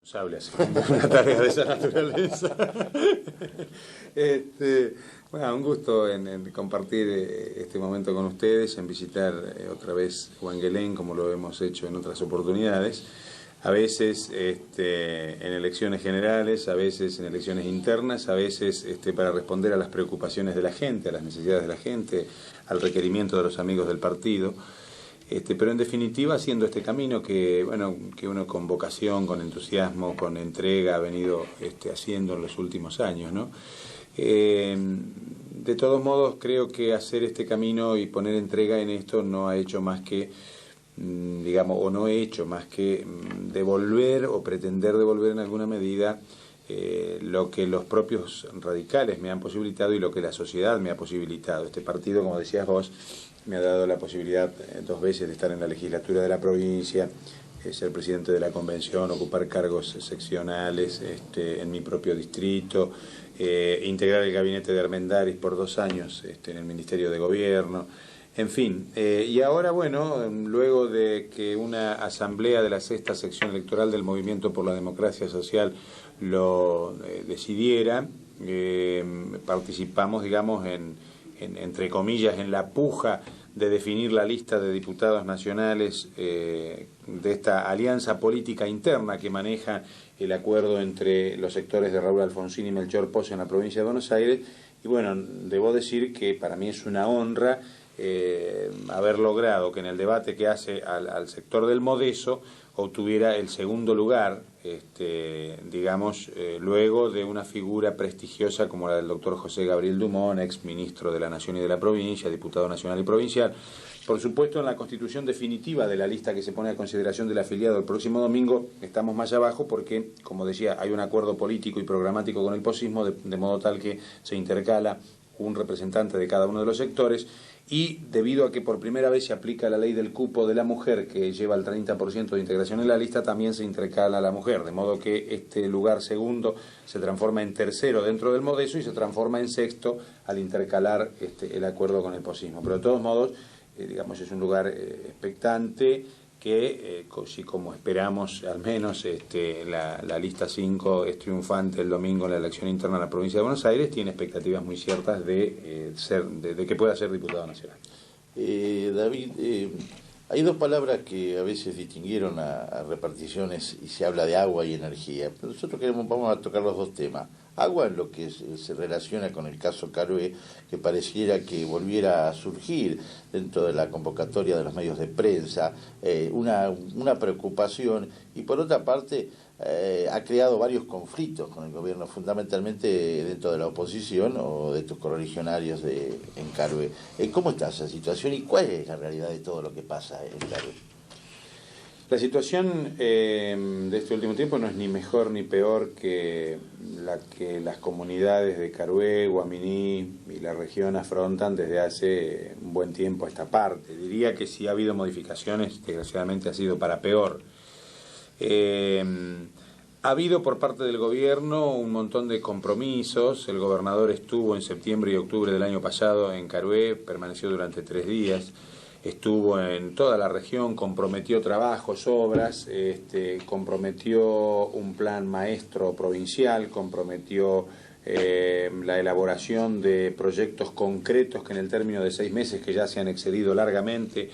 Haciendo una tarea de esa naturaleza. Bueno, un gusto en compartir este momento con ustedes, en visitar otra vez Huanguelén, como lo hemos hecho en otras oportunidades, a veces en elecciones generales, a veces en elecciones internas, a veces para responder a las preocupaciones de la gente, a las necesidades de la gente, al requerimiento de los amigos del partido. Pero en definitiva haciendo este camino que uno con vocación, con entusiasmo, con entrega ha venido haciendo en los últimos años, ¿no? De todos modos creo que hacer este camino y poner entrega en esto no ha hecho más que, no he hecho más que devolver o pretender devolver en alguna medida lo que los propios radicales me han posibilitado y lo que la sociedad me ha posibilitado. Este partido, como decías vos, me ha dado la posibilidad 2 veces de estar en la legislatura de la provincia, ser presidente de la convención, ocupar cargos seccionales en mi propio distrito, integrar el gabinete de Armendáriz por 2 años en el Ministerio de Gobierno, en fin. Y ahora, luego de que una asamblea de la 6ª sección electoral del Movimiento por la Democracia Social lo decidiera, participamos, entre comillas, en la puja de definir la lista de diputados nacionales de esta alianza política interna que maneja el acuerdo entre los sectores de Raúl Alfonsín y Melchor Posse en la provincia de Buenos Aires. Y debo decir que para mí es una honra haber logrado que en el debate que hace al sector del Modeso obtuviera el 2º lugar, luego de una figura prestigiosa como la del doctor José Gabriel Dumont, ex ministro de la Nación y de la provincia, diputado nacional y provincial. Por supuesto, en la constitución definitiva de la lista que se pone a consideración del afiliado el próximo domingo, estamos más abajo porque, como decía, hay un acuerdo político y programático con el posismo, de modo tal que se intercala un representante de cada uno de los sectores. Y debido a que por primera vez se aplica la ley del cupo de la mujer, que lleva el 30% de integración en la lista, también se intercala a la mujer, de modo que este lugar segundo se transforma en tercero dentro del Modeso y se transforma en 6º al intercalar el acuerdo con el posismo. Pero de todos modos, es un lugar expectante que, si como esperamos al menos la lista 5 es triunfante el domingo en la elección interna de la provincia de Buenos Aires, tiene expectativas muy ciertas de que pueda ser diputado nacional. David, hay 2 palabras que a veces distinguieron a reparticiones y se habla de agua y energía. Pero nosotros vamos a tocar los 2 temas. Agua en lo que se relaciona con el caso Carué, que pareciera que volviera a surgir dentro de la convocatoria de los medios de prensa, una preocupación, y por otra parte ha creado varios conflictos con el gobierno, fundamentalmente dentro de la oposición o de tus correligionarios en Carué. ¿Cómo está esa situación y cuál es la realidad de todo lo que pasa en Carué? La situación de este último tiempo no es ni mejor ni peor que la que las comunidades de Carué, Guaminí y la región afrontan desde hace un buen tiempo a esta parte. Diría que si ha habido modificaciones, desgraciadamente ha sido para peor. Ha habido por parte del gobierno un montón de compromisos. El gobernador estuvo en septiembre y octubre del año pasado en Carué, permaneció durante 3 días. Estuvo en toda la región, comprometió trabajos, obras, comprometió un plan maestro provincial, comprometió la elaboración de proyectos concretos que en el término de 6 meses, que ya se han excedido largamente,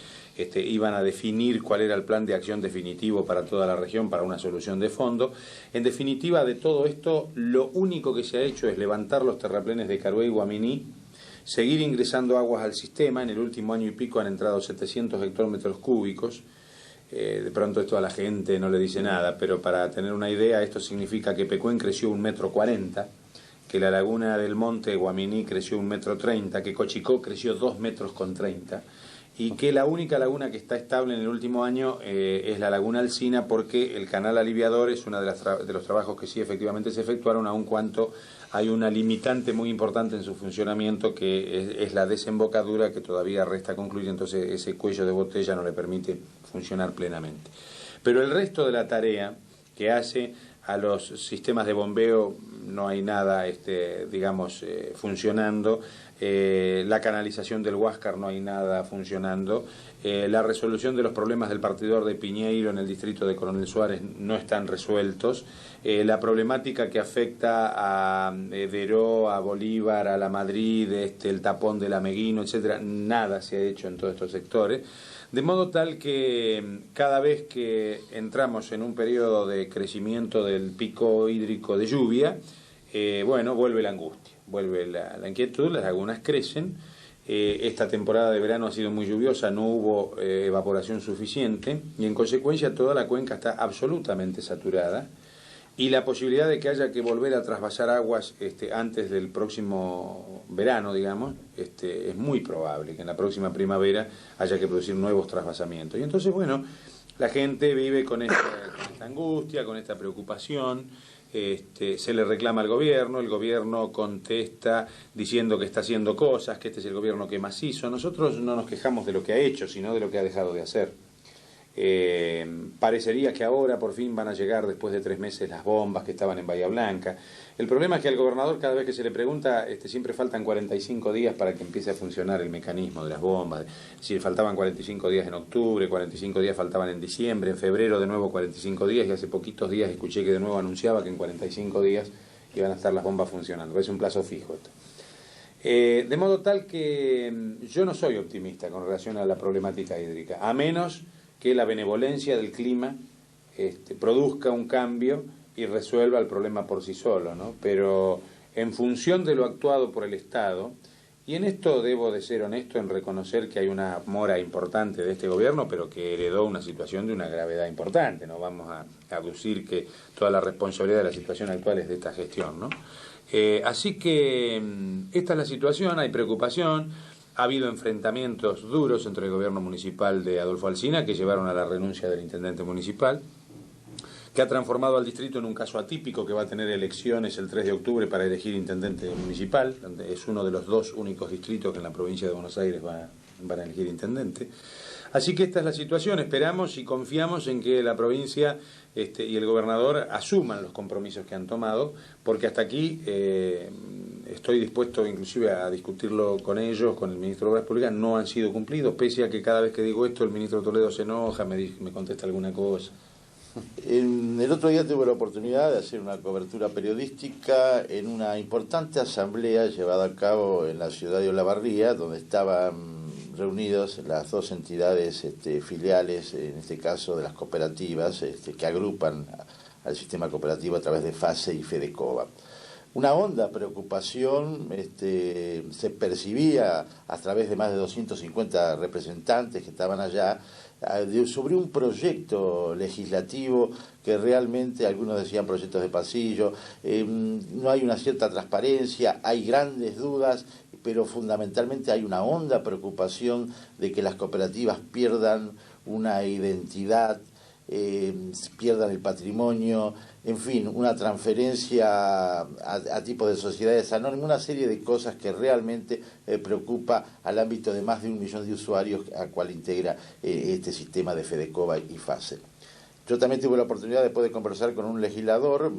iban a definir cuál era el plan de acción definitivo para toda la región, para una solución de fondo. En definitiva, de todo esto, lo único que se ha hecho es levantar los terraplenes de Carué y Guaminí, seguir ingresando aguas al sistema. En el último año y pico han entrado 700 hectómetros cúbicos. De pronto esto a la gente no le dice nada, pero para tener una idea, esto significa que Pecuén creció 1,40 m, que la laguna del Monte Guaminí creció 1,30 m, que Cochicó creció 2,30 m, y que la única laguna que está estable en el último año es la laguna Alsina, porque el canal aliviador es uno de los trabajos que sí efectivamente se efectuaron, aun cuanto hay una limitante muy importante en su funcionamiento, que es la desembocadura, que todavía resta concluir. Entonces ese cuello de botella no le permite funcionar plenamente. Pero el resto de la tarea que hace a los sistemas de bombeo no hay nada, digamos, funcionando. La canalización del Huáscar no hay nada funcionando. La resolución de los problemas del partidor de Piñeiro en el distrito de Coronel Suárez no están resueltos. La problemática que afecta a Deró, a Bolívar, a La Madrid, el tapón del Ameguino, etcétera, nada se ha hecho en todos estos sectores. De modo tal que cada vez que entramos en un periodo de crecimiento del pico hídrico de lluvia, bueno, vuelve la angustia, vuelve la inquietud, las lagunas crecen. Esta temporada de verano ha sido muy lluviosa, no hubo evaporación suficiente y en consecuencia toda la cuenca está absolutamente saturada. Y la posibilidad de que haya que volver a trasvasar aguas antes del próximo verano, digamos, es muy probable que en la próxima primavera haya que producir nuevos trasvasamientos. Y entonces, bueno, la gente vive con esta angustia, con esta preocupación. Se le reclama al gobierno, el gobierno contesta diciendo que está haciendo cosas, que este es el gobierno que más hizo. Nosotros no nos quejamos de lo que ha hecho, sino de lo que ha dejado de hacer. Parecería que ahora por fin van a llegar después de 3 meses las bombas que estaban en Bahía Blanca. El problema es que al gobernador cada vez que se le pregunta siempre faltan 45 días para que empiece a funcionar el mecanismo de las bombas. Si faltaban 45 días en octubre, 45 días faltaban en diciembre, en febrero de nuevo 45 días y hace poquitos días escuché que de nuevo anunciaba que en 45 días iban a estar las bombas funcionando. Es un plazo fijo esto. De modo tal que yo no soy optimista con relación a la problemática hídrica, a menos que la benevolencia del clima produzca un cambio y resuelva el problema por sí solo, ¿no? Pero en función de lo actuado por el Estado, y en esto debo de ser honesto en reconocer que hay una mora importante de este gobierno, pero que heredó una situación de una gravedad importante, no vamos a aducir que toda la responsabilidad de la situación actual es de esta gestión, ¿no? Así que esta es la situación, hay preocupación. Ha habido enfrentamientos duros entre el gobierno municipal de Adolfo Alsina que llevaron a la renuncia del intendente municipal, que ha transformado al distrito en un caso atípico que va a tener elecciones el 3 de octubre para elegir intendente municipal. Es uno de los 2 únicos distritos que en la provincia de Buenos Aires van a elegir intendente. Así que esta es la situación, esperamos y confiamos en que la provincia y el gobernador asuman los compromisos que han tomado, porque hasta aquí estoy dispuesto inclusive a discutirlo con ellos, con el ministro de Obras Públicas, no han sido cumplidos, pese a que cada vez que digo esto el ministro Toledo se enoja, me contesta alguna cosa. El otro día tuve la oportunidad de hacer una cobertura periodística en una importante asamblea llevada a cabo en la ciudad de Olavarría, donde estaban reunidos las 2 entidades filiales, en este caso de las cooperativas, que agrupan al sistema cooperativo a través de FASE y Fedecoba. Una honda preocupación se percibía a través de más de 250 representantes que estaban allá sobre un proyecto legislativo que realmente, algunos decían proyectos de pasillo, no hay una cierta transparencia, hay grandes dudas, pero fundamentalmente hay una honda preocupación de que las cooperativas pierdan una identidad, pierdan el patrimonio, en fin, una transferencia a tipos de sociedades anónimas, una serie de cosas que realmente preocupa al ámbito de más de 1 millón de usuarios a cual integra este sistema de Fedecoba y FASE. Yo también tuve la oportunidad después de conversar con un legislador,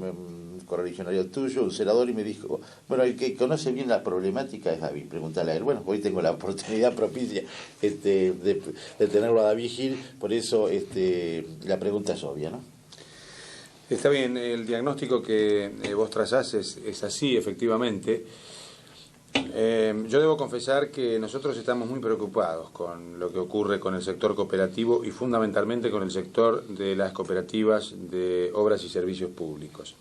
correligionario tuyo, un senador, y me dijo, bueno, el que conoce bien la problemática es David, pregúntale a él. Bueno, hoy tengo la oportunidad propicia de tenerlo a David Gil, por eso la pregunta es obvia, ¿no? Está bien, el diagnóstico que vos trazás es así, efectivamente. Yo debo confesar que nosotros estamos muy preocupados con lo que ocurre con el sector cooperativo y fundamentalmente con el sector de las cooperativas de obras y servicios públicos.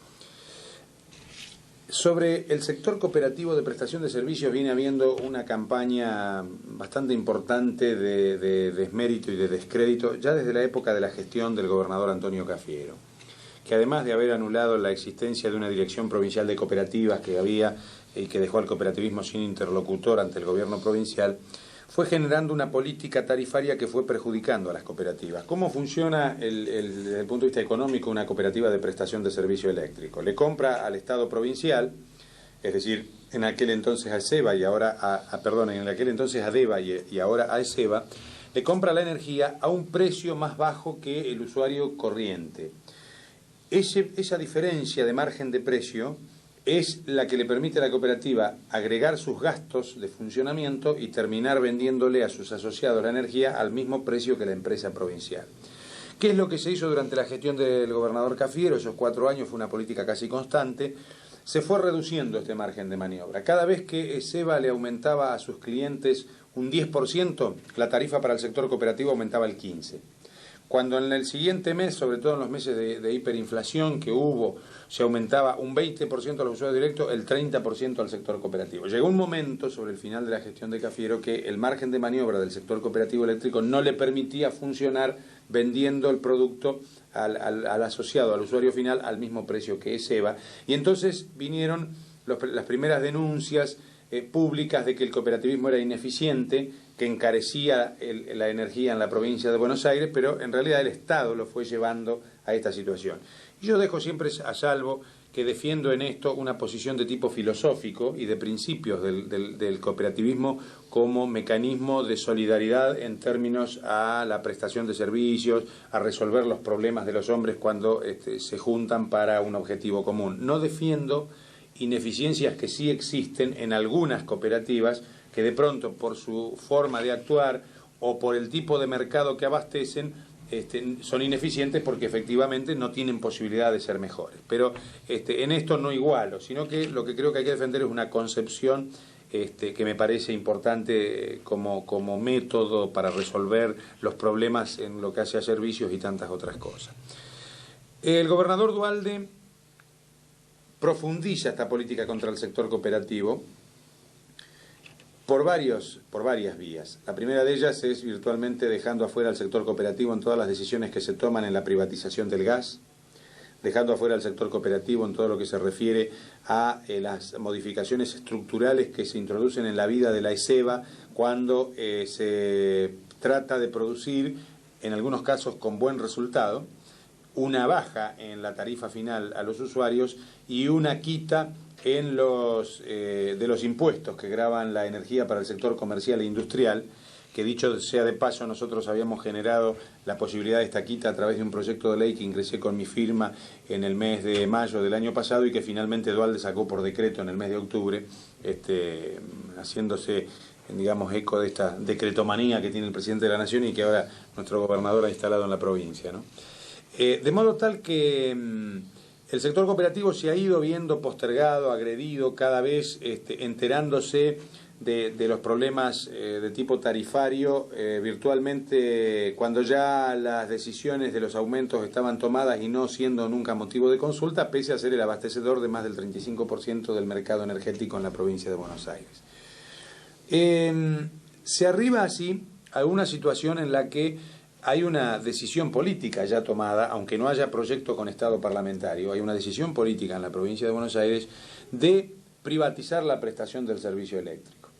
Sobre el sector cooperativo de prestación de servicios viene habiendo una campaña bastante importante de desmérito y de descrédito ya desde la época de la gestión del gobernador Antonio Cafiero, que además de haber anulado la existencia de una dirección provincial de cooperativas que había y que dejó al cooperativismo sin interlocutor ante el gobierno provincial, fue generando una política tarifaria que fue perjudicando a las cooperativas. ¿Cómo funciona desde el punto de vista económico una cooperativa de prestación de servicio eléctrico? Le compra al Estado provincial, es decir, en aquel entonces a SEBA y ahora en aquel entonces a DEVA y ahora a ESEBA, le compra la energía a un precio más bajo que el usuario corriente. esa diferencia de margen de precio es la que le permite a la cooperativa agregar sus gastos de funcionamiento y terminar vendiéndole a sus asociados la energía al mismo precio que la empresa provincial. ¿Qué es lo que se hizo durante la gestión del gobernador Cafiero? Esos 4 años fue una política casi constante. Se fue reduciendo este margen de maniobra. Cada vez que ESEVA le aumentaba a sus clientes un 10%, la tarifa para el sector cooperativo aumentaba el 15%. Cuando en el siguiente mes, sobre todo en los meses de hiperinflación que hubo, se aumentaba un 20% a los usuarios directos, el 30% al sector cooperativo. Llegó un momento, sobre el final de la gestión de Cafiero, que el margen de maniobra del sector cooperativo eléctrico no le permitía funcionar vendiendo el producto al asociado, al usuario final, al mismo precio que ESEVA. Y entonces vinieron las primeras denuncias públicas de que el cooperativismo era ineficiente, que encarecía la energía en la provincia de Buenos Aires, pero en realidad el Estado lo fue llevando a esta situación. Y yo dejo siempre a salvo que defiendo en esto una posición de tipo filosófico y de principios del cooperativismo como mecanismo de solidaridad en términos a la prestación de servicios, a resolver los problemas de los hombres cuando se juntan para un objetivo común. No defiendo ineficiencias que sí existen en algunas cooperativas que de pronto por su forma de actuar o por el tipo de mercado que abastecen son ineficientes porque efectivamente no tienen posibilidad de ser mejores. Pero en esto no igualo, sino que lo que creo que hay que defender es una concepción que me parece importante como método para resolver los problemas en lo que hace a servicios y tantas otras cosas. El gobernador Duhalde profundiza esta política contra el sector cooperativo por varias vías. La primera de ellas es virtualmente dejando afuera al sector cooperativo en todas las decisiones que se toman en la privatización del gas, dejando afuera al sector cooperativo en todo lo que se refiere a las modificaciones estructurales que se introducen en la vida de la ESEVA cuando se trata de producir, en algunos casos con buen resultado, una baja en la tarifa final a los usuarios y una quita en de los impuestos que gravan la energía para el sector comercial e industrial, que dicho sea de paso, nosotros habíamos generado la posibilidad de esta quita a través de un proyecto de ley que ingresé con mi firma en el mes de mayo del año pasado y que finalmente Duhalde sacó por decreto en el mes de octubre, haciéndose, digamos, eco de esta decretomanía que tiene el presidente de la Nación y que ahora nuestro gobernador ha instalado en la provincia, ¿no? De modo tal que el sector cooperativo se ha ido viendo postergado, agredido, cada vez enterándose de los problemas de tipo tarifario, virtualmente cuando ya las decisiones de los aumentos estaban tomadas y no siendo nunca motivo de consulta, pese a ser el abastecedor de más del 35% del mercado energético en la provincia de Buenos Aires. Se arriba así a una situación en la que hay una decisión política ya tomada, aunque no haya proyecto con Estado parlamentario, hay una decisión política en la provincia de Buenos Aires de privatizar la prestación del servicio eléctrico.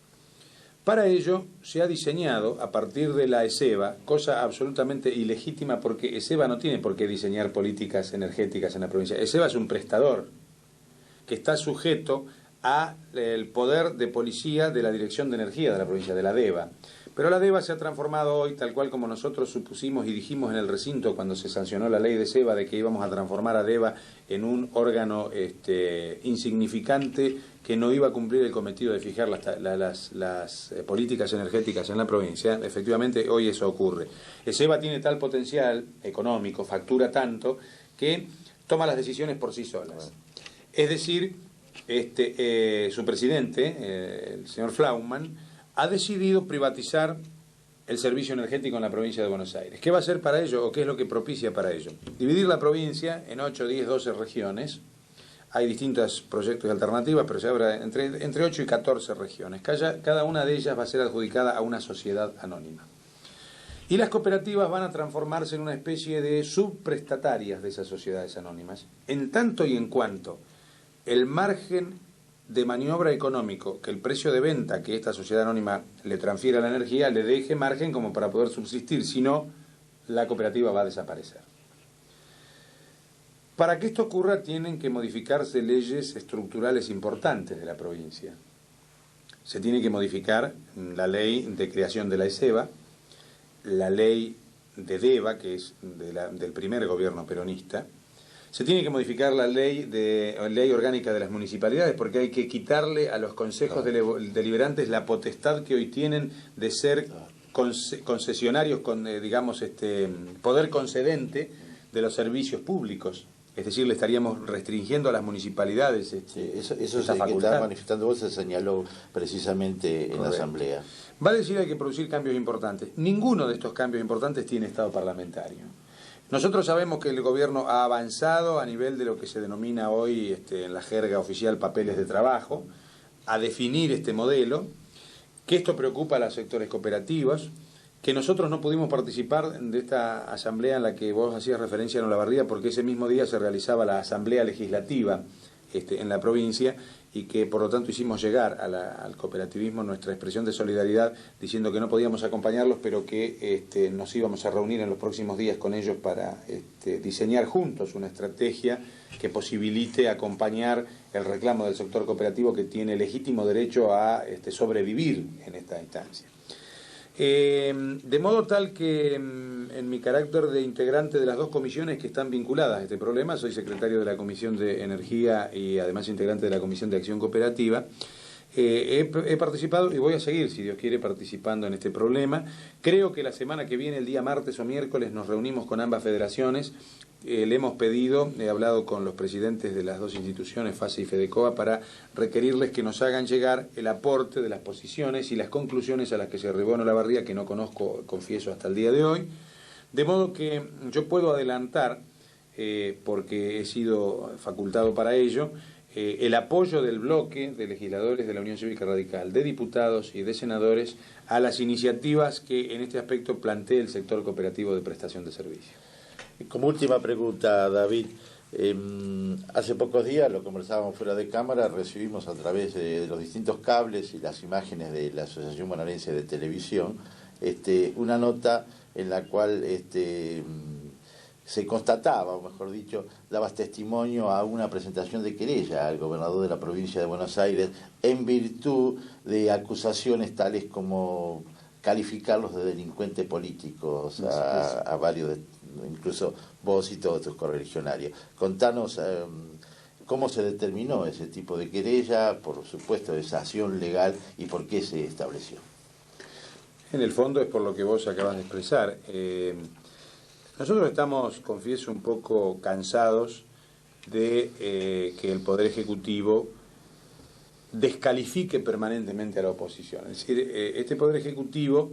Para ello se ha diseñado, a partir de la ESEVA, cosa absolutamente ilegítima porque ESEVA no tiene por qué diseñar políticas energéticas en la provincia. ESEVA es un prestador que está sujeto al poder de policía de la Dirección de Energía de la provincia, de la DEVA. Pero la DEVA se ha transformado hoy, tal cual como nosotros supusimos y dijimos en el recinto cuando se sancionó la ley de ESEVA, de que íbamos a transformar a DEVA en un órgano insignificante que no iba a cumplir el cometido de fijar las políticas energéticas en la provincia. Efectivamente, hoy eso ocurre. ESEVA tiene tal potencial económico, factura tanto, que toma las decisiones por sí solas. Es decir, su presidente, el señor Flaumann, ha decidido privatizar el servicio energético en la provincia de Buenos Aires. ¿Qué va a hacer para ello o qué es lo que propicia para ello? Dividir la provincia en 8, 10, 12 regiones. Hay distintos proyectos y alternativas, pero se habla entre 8 y 14 regiones. Cada una de ellas va a ser adjudicada a una sociedad anónima. Y las cooperativas van a transformarse en una especie de subprestatarias de esas sociedades anónimas, en tanto y en cuanto el margen de maniobra económico que el precio de venta que esta sociedad anónima le transfiere a la energía le deje margen como para poder subsistir, si no, la cooperativa va a desaparecer. Para que esto ocurra tienen que modificarse leyes estructurales importantes de la provincia. Se tiene que modificar la ley de creación de la ESEVA, la ley de DEVA, que es del primer gobierno peronista. Se tiene que modificar la ley orgánica de las municipalidades porque hay que quitarle a los consejos deliberantes la potestad que hoy tienen de ser concesionarios con, digamos, poder concedente de los servicios públicos. Es decir, le estaríamos restringiendo a las municipalidades eso que estaba manifestando vos se señaló precisamente en la Asamblea. Vale decir, hay que producir cambios importantes. Ninguno de estos cambios importantes tiene estado parlamentario. Nosotros sabemos que el gobierno ha avanzado a nivel de lo que se denomina hoy en la jerga oficial papeles de trabajo, a definir este modelo, que esto preocupa a los sectores cooperativos, que nosotros no pudimos participar de esta asamblea en la que vos hacías referencia en Olavarría, porque ese mismo día se realizaba la asamblea legislativa en la provincia, y que por lo tanto hicimos llegar al cooperativismo nuestra expresión de solidaridad, diciendo que no podíamos acompañarlos, pero que nos íbamos a reunir en los próximos días con ellos para diseñar juntos una estrategia que posibilite acompañar el reclamo del sector cooperativo, que tiene legítimo derecho a sobrevivir en esta instancia. De modo tal que en mi carácter de integrante de las dos comisiones que están vinculadas a este problema, soy secretario de la Comisión de Energía y además integrante de la Comisión de Acción Cooperativa, he participado y voy a seguir, si Dios quiere, participando en este problema. Creo que la semana que viene, el día martes o miércoles, nos reunimos con ambas federaciones. Le hemos pedido, he hablado con los presidentes de las dos instituciones, FASE y FEDECOA, para requerirles que nos hagan llegar el aporte de las posiciones y las conclusiones a las que se arribó en Olavarría, que no conozco, confieso, hasta el día de hoy. De modo que yo puedo adelantar, porque he sido facultado para ello, el apoyo del bloque de legisladores de la Unión Cívica Radical, de diputados y de senadores, a las iniciativas que en este aspecto plantee el sector cooperativo de prestación de servicios. Como última pregunta, David, hace pocos días, lo conversábamos fuera de cámara, recibimos a través de los distintos cables y las imágenes de la Asociación Bonaerense de Televisión una nota en la cual se constataba, o mejor dicho, dabas testimonio a una presentación de querella al gobernador de la provincia de Buenos Aires en virtud de acusaciones tales como calificarlos de delincuentes políticos a varios, incluso vos y todos tus correligionarios. Contanos cómo se determinó ese tipo de querella, por supuesto esa acción legal, y por qué se estableció. En el fondo es por lo que vos acabas de expresar. Nosotros estamos, confieso, un poco cansados de que el Poder Ejecutivo descalifique permanentemente a la oposición. Es decir, este Poder Ejecutivo,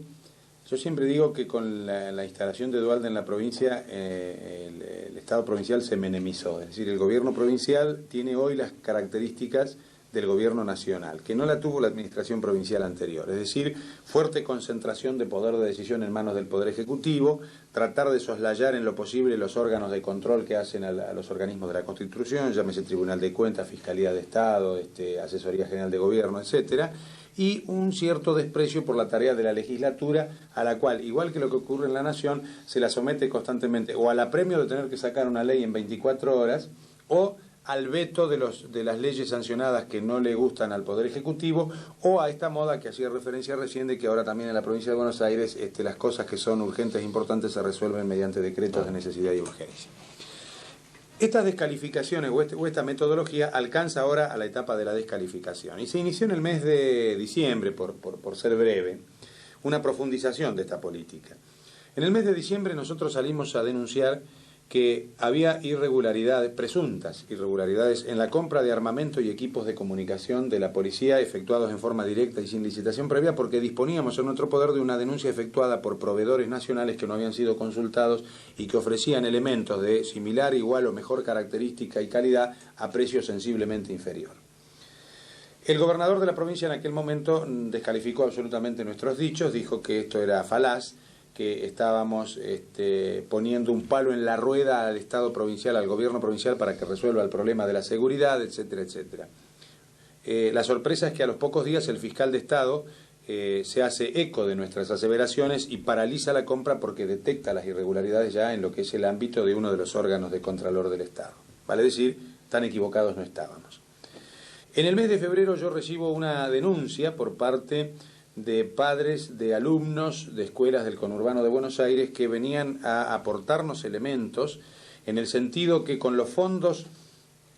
yo siempre digo que con la instalación de Duhalde en la provincia, el Estado provincial se menemizó. Es decir, el gobierno provincial tiene hoy las características del gobierno nacional, que no la tuvo la administración provincial anterior. Es decir, fuerte concentración de poder de decisión en manos del Poder Ejecutivo, tratar de soslayar en lo posible los órganos de control que hacen a los organismos de la Constitución, llámese Tribunal de Cuentas, Fiscalía de Estado, Asesoría General de Gobierno, etcétera, y un cierto desprecio por la tarea de la legislatura, a la cual, igual que lo que ocurre en la Nación, se la somete constantemente o al apremio de tener que sacar una ley en 24 horas, o al veto de las leyes sancionadas que no le gustan al Poder Ejecutivo, o a esta moda que hacía referencia recién de que ahora también en la provincia de Buenos Aires las cosas que son urgentes e importantes se resuelven mediante decretos de necesidad y urgencia. Estas descalificaciones o esta metodología alcanza ahora a la etapa de la descalificación, y se inició en el mes de diciembre, por ser breve, una profundización de esta política. En el mes de diciembre nosotros salimos a denunciar que había irregularidades, presuntas irregularidades, en la compra de armamento y equipos de comunicación de la policía efectuados en forma directa y sin licitación previa, porque disponíamos en nuestro poder de una denuncia efectuada por proveedores nacionales que no habían sido consultados y que ofrecían elementos de similar, igual o mejor característica y calidad a precio sensiblemente inferior. El gobernador de la provincia en aquel momento descalificó absolutamente nuestros dichos, dijo que esto era falaz, que estábamos poniendo un palo en la rueda al Estado provincial, al gobierno provincial, para que resuelva el problema de la seguridad, etcétera, etcétera. La sorpresa es que a los pocos días el fiscal de Estado se hace eco de nuestras aseveraciones y paraliza la compra porque detecta las irregularidades ya en lo que es el ámbito de uno de los órganos de Contralor del Estado. Vale decir, tan equivocados no estábamos. En el mes de febrero yo recibo una denuncia por parte de padres de alumnos de escuelas del conurbano de Buenos Aires que venían a aportarnos elementos en el sentido que con los fondos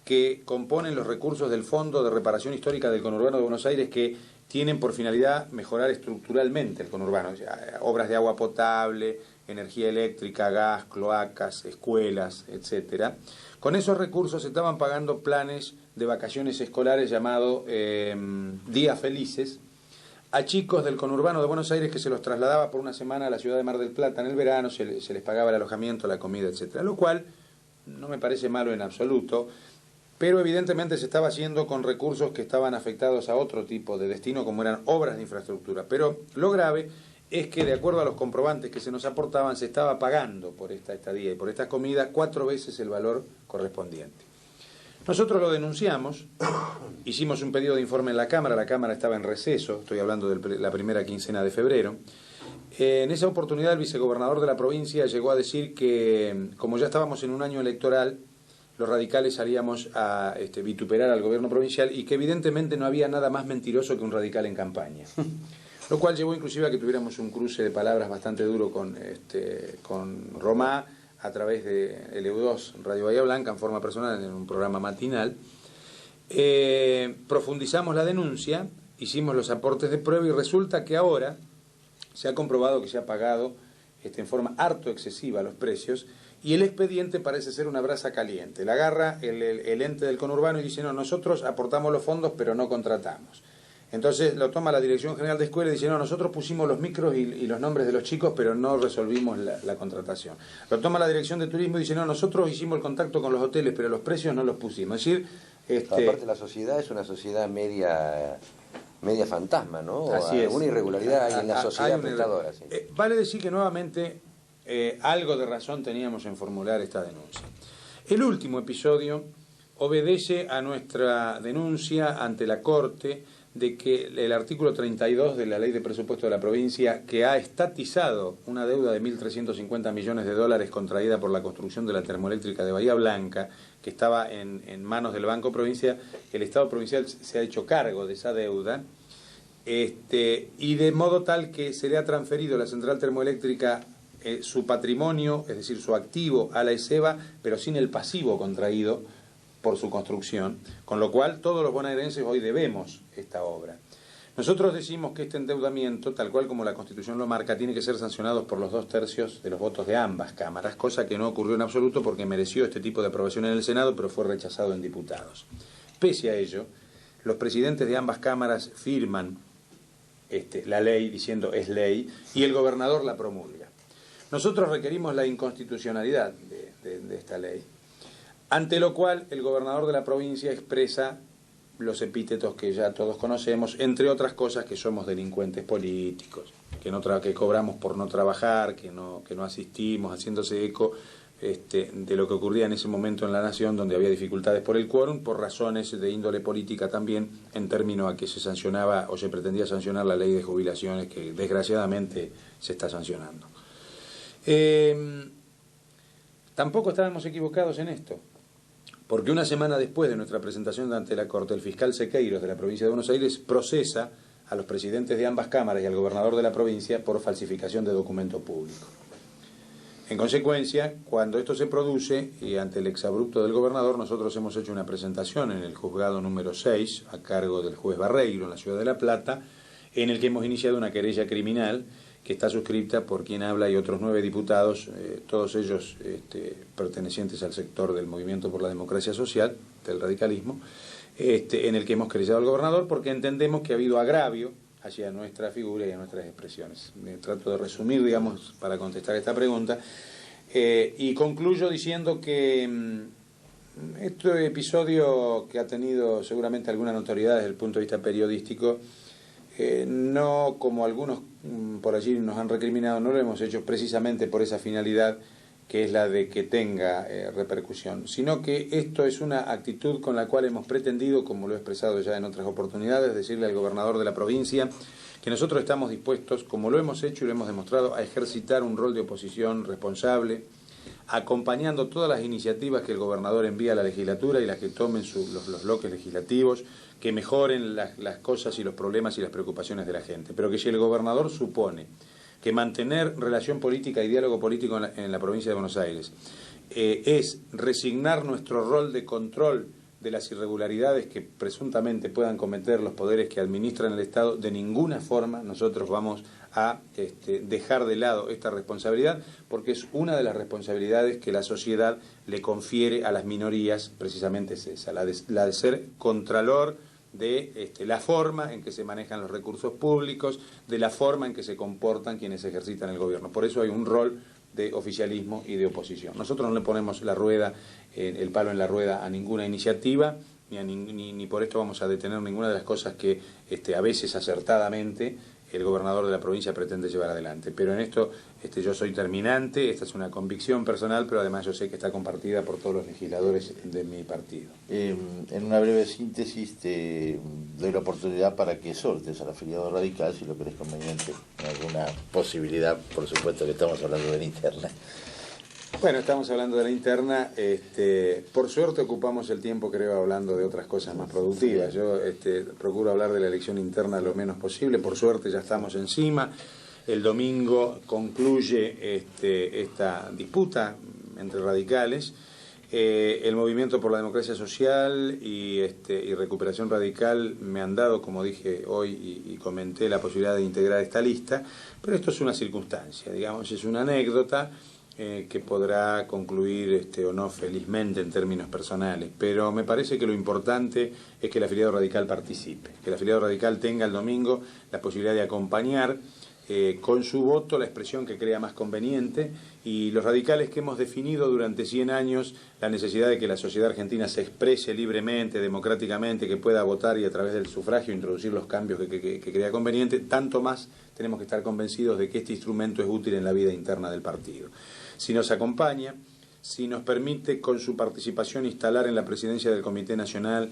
que componen los recursos del Fondo de Reparación Histórica del Conurbano de Buenos Aires, que tienen por finalidad mejorar estructuralmente el conurbano, o sea, obras de agua potable, energía eléctrica, gas, cloacas, escuelas, etcétera. Con esos recursos se estaban pagando planes de vacaciones escolares llamados Días Felices a chicos del conurbano de Buenos Aires, que se los trasladaba por una semana a la ciudad de Mar del Plata en el verano, se les pagaba el alojamiento, la comida, etcétera. Lo cual no me parece malo en absoluto, pero evidentemente se estaba haciendo con recursos que estaban afectados a otro tipo de destino, como eran obras de infraestructura. Pero lo grave es que, de acuerdo a los comprobantes que se nos aportaban, se estaba pagando por esta estadía y por esta comida 4 veces el valor correspondiente. Nosotros lo denunciamos, hicimos un pedido de informe en la Cámara estaba en receso, estoy hablando de la primera quincena de febrero. En esa oportunidad el vicegobernador de la provincia llegó a decir que, como ya estábamos en un año electoral, los radicales salíamos a vituperar al gobierno provincial y que evidentemente no había nada más mentiroso que un radical en campaña. Lo cual llevó inclusive a que tuviéramos un cruce de palabras bastante duro con Romá a través de LU2 Radio Bahía Blanca en forma personal en un programa matinal. Profundizamos la denuncia, hicimos los aportes de prueba y resulta que ahora se ha comprobado que se ha pagado en forma harto excesiva los precios y el expediente parece ser una brasa caliente. La agarra el ente del conurbano y dice, no, nosotros aportamos los fondos pero no contratamos. Entonces lo toma la Dirección General de Escuela y dice, no, nosotros pusimos los micros y los nombres de los chicos, pero no resolvimos la contratación. Lo toma la Dirección de Turismo y dice, no, nosotros hicimos el contacto con los hoteles, pero los precios no los pusimos. Es decir, aparte la sociedad es una sociedad media fantasma, ¿no? Así es. Alguna irregularidad hay en la sociedad prestadora. Sí. Vale decir que nuevamente algo de razón teníamos en formular esta denuncia. El último episodio obedece a nuestra denuncia ante la Corte de que el artículo 32 de la Ley de Presupuesto de la provincia, que ha estatizado una deuda de 1.350 millones de dólares contraída por la construcción de la termoeléctrica de Bahía Blanca, que estaba en manos del Banco Provincia, el Estado provincial se ha hecho cargo de esa deuda, y de modo tal que se le ha transferido a la central termoeléctrica su patrimonio, es decir, su activo a la ESEBA, pero sin el pasivo contraído por su construcción, con lo cual todos los bonaerenses hoy debemos esta obra. Nosotros decimos que este endeudamiento, tal cual como la Constitución lo marca, tiene que ser sancionado por los 2/3 de los votos de ambas cámaras, cosa que no ocurrió en absoluto porque mereció este tipo de aprobación en el Senado, pero fue rechazado en diputados. Pese a ello, los presidentes de ambas cámaras firman la ley diciendo es ley y el gobernador la promulga. Nosotros requerimos la inconstitucionalidad de esta ley, ante lo cual el gobernador de la provincia expresa los epítetos que ya todos conocemos, entre otras cosas que somos delincuentes políticos, que cobramos por no trabajar, que no asistimos, haciéndose eco de lo que ocurría en ese momento en la nación, donde había dificultades por el quórum, por razones de índole política también, en términos a que se sancionaba o se pretendía sancionar la ley de jubilaciones, que desgraciadamente se está sancionando. Tampoco estábamos equivocados en esto, porque una semana después de nuestra presentación ante la Corte, el fiscal Sequeiros de la provincia de Buenos Aires procesa a los presidentes de ambas cámaras y al gobernador de la provincia por falsificación de documento público. En consecuencia, cuando esto se produce, y ante el exabrupto del gobernador, nosotros hemos hecho una presentación en el juzgado número 6, a cargo del juez Barreiro, en la ciudad de La Plata, en el que hemos iniciado una querella criminal que está suscripta por quien habla y otros 9 diputados, todos ellos pertenecientes al sector del Movimiento por la Democracia Social, del radicalismo, en el que hemos querellado al gobernador porque entendemos que ha habido agravio hacia nuestra figura y a nuestras expresiones. Trato de resumir, digamos, para contestar esta pregunta, y concluyo diciendo que este episodio, que ha tenido seguramente alguna notoriedad desde el punto de vista periodístico, no, como algunos por allí nos han recriminado, no lo hemos hecho precisamente por esa finalidad que es la de que tenga repercusión, sino que esto es una actitud con la cual hemos pretendido, como lo he expresado ya en otras oportunidades, decirle al gobernador de la provincia que nosotros estamos dispuestos, como lo hemos hecho y lo hemos demostrado, a ejercitar un rol de oposición responsable, acompañando todas las iniciativas que el gobernador envía a la legislatura y las que tomen los bloques legislativos, que mejoren las cosas y los problemas y las preocupaciones de la gente. Pero que si el gobernador supone que mantener relación política y diálogo político en la provincia de Buenos Aires es resignar nuestro rol de control de las irregularidades que presuntamente puedan cometer los poderes que administran el Estado, de ninguna forma nosotros vamos a dejar de lado esta responsabilidad, porque es una de las responsabilidades que la sociedad le confiere a las minorías, precisamente es esa, la de ser contralor de la forma en que se manejan los recursos públicos, de la forma en que se comportan quienes ejercitan el gobierno. Por eso hay un rol de oficialismo y de oposición. Nosotros no le ponemos el palo en la rueda a ninguna iniciativa, ni por esto vamos a detener ninguna de las cosas que a veces acertadamente el gobernador de la provincia pretende llevar adelante. Pero en esto yo soy terminante, esta es una convicción personal, pero además yo sé que está compartida por todos los legisladores de mi partido. En una breve síntesis te doy la oportunidad para que exhortes al afiliado radical, si lo crees conveniente, alguna posibilidad, por supuesto que estamos hablando de la interna. Bueno, estamos hablando de la interna, por suerte ocupamos el tiempo, creo, hablando de otras cosas más productivas. Yo procuro hablar de la elección interna lo menos posible, por suerte ya estamos encima. El domingo concluye esta disputa entre radicales. El Movimiento por la Democracia Social y Recuperación Radical me han dado, como dije hoy y comenté, la posibilidad de integrar esta lista, pero esto es una circunstancia, digamos, es una anécdota que podrá concluir o no felizmente en términos personales, pero me parece que lo importante es que el afiliado radical participe, que el afiliado radical tenga el domingo la posibilidad de acompañar con su voto la expresión que crea más conveniente, y los radicales que hemos definido durante 100 años la necesidad de que la sociedad argentina se exprese libremente, democráticamente, que pueda votar y a través del sufragio introducir los cambios que crea conveniente, tanto más tenemos que estar convencidos de que este instrumento es útil en la vida interna del partido. Si nos acompaña, si nos permite con su participación instalar en la presidencia del Comité Nacional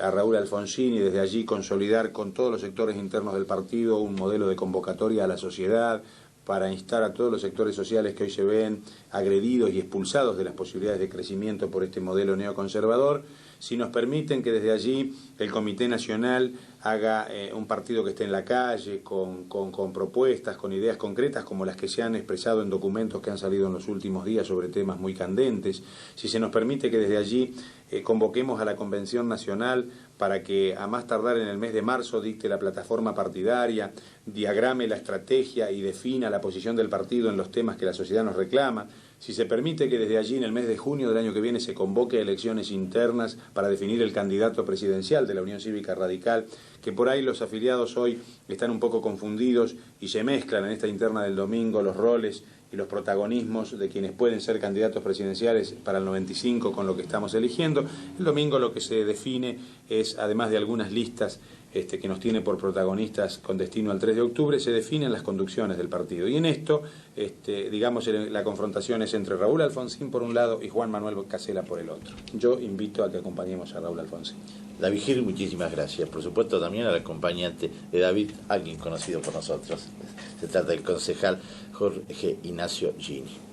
a Raúl Alfonsín y desde allí consolidar con todos los sectores internos del partido un modelo de convocatoria a la sociedad para instar a todos los sectores sociales que hoy se ven agredidos y expulsados de las posibilidades de crecimiento por este modelo neoconservador, si nos permiten que desde allí el Comité Nacional haga un partido que esté en la calle, con propuestas, con ideas concretas como las que se han expresado en documentos que han salido en los últimos días sobre temas muy candentes, si se nos permite que desde allí convoquemos a la Convención Nacional para que a más tardar en el mes de marzo dicte la plataforma partidaria, diagrame la estrategia y defina la posición del partido en los temas que la sociedad nos reclama, si se permite que desde allí en el mes de junio del año que viene se convoque a elecciones internas para definir el candidato presidencial de la Unión Cívica Radical, que por ahí los afiliados hoy están un poco confundidos y se mezclan en esta interna del domingo los roles y los protagonismos de quienes pueden ser candidatos presidenciales para el 95 con lo que estamos eligiendo. El domingo lo que se define es, además de algunas listas que nos tiene por protagonistas con destino al 3 de octubre, se definen las conducciones del partido. Y en esto, digamos, la confrontación es entre Raúl Alfonsín por un lado y Juan Manuel Casela por el otro. Yo invito a que acompañemos a Raúl Alfonsín. David Gil, muchísimas gracias. Por supuesto también al acompañante de David, alguien conocido por nosotros. Se trata del concejal Jorge Ignacio Gini.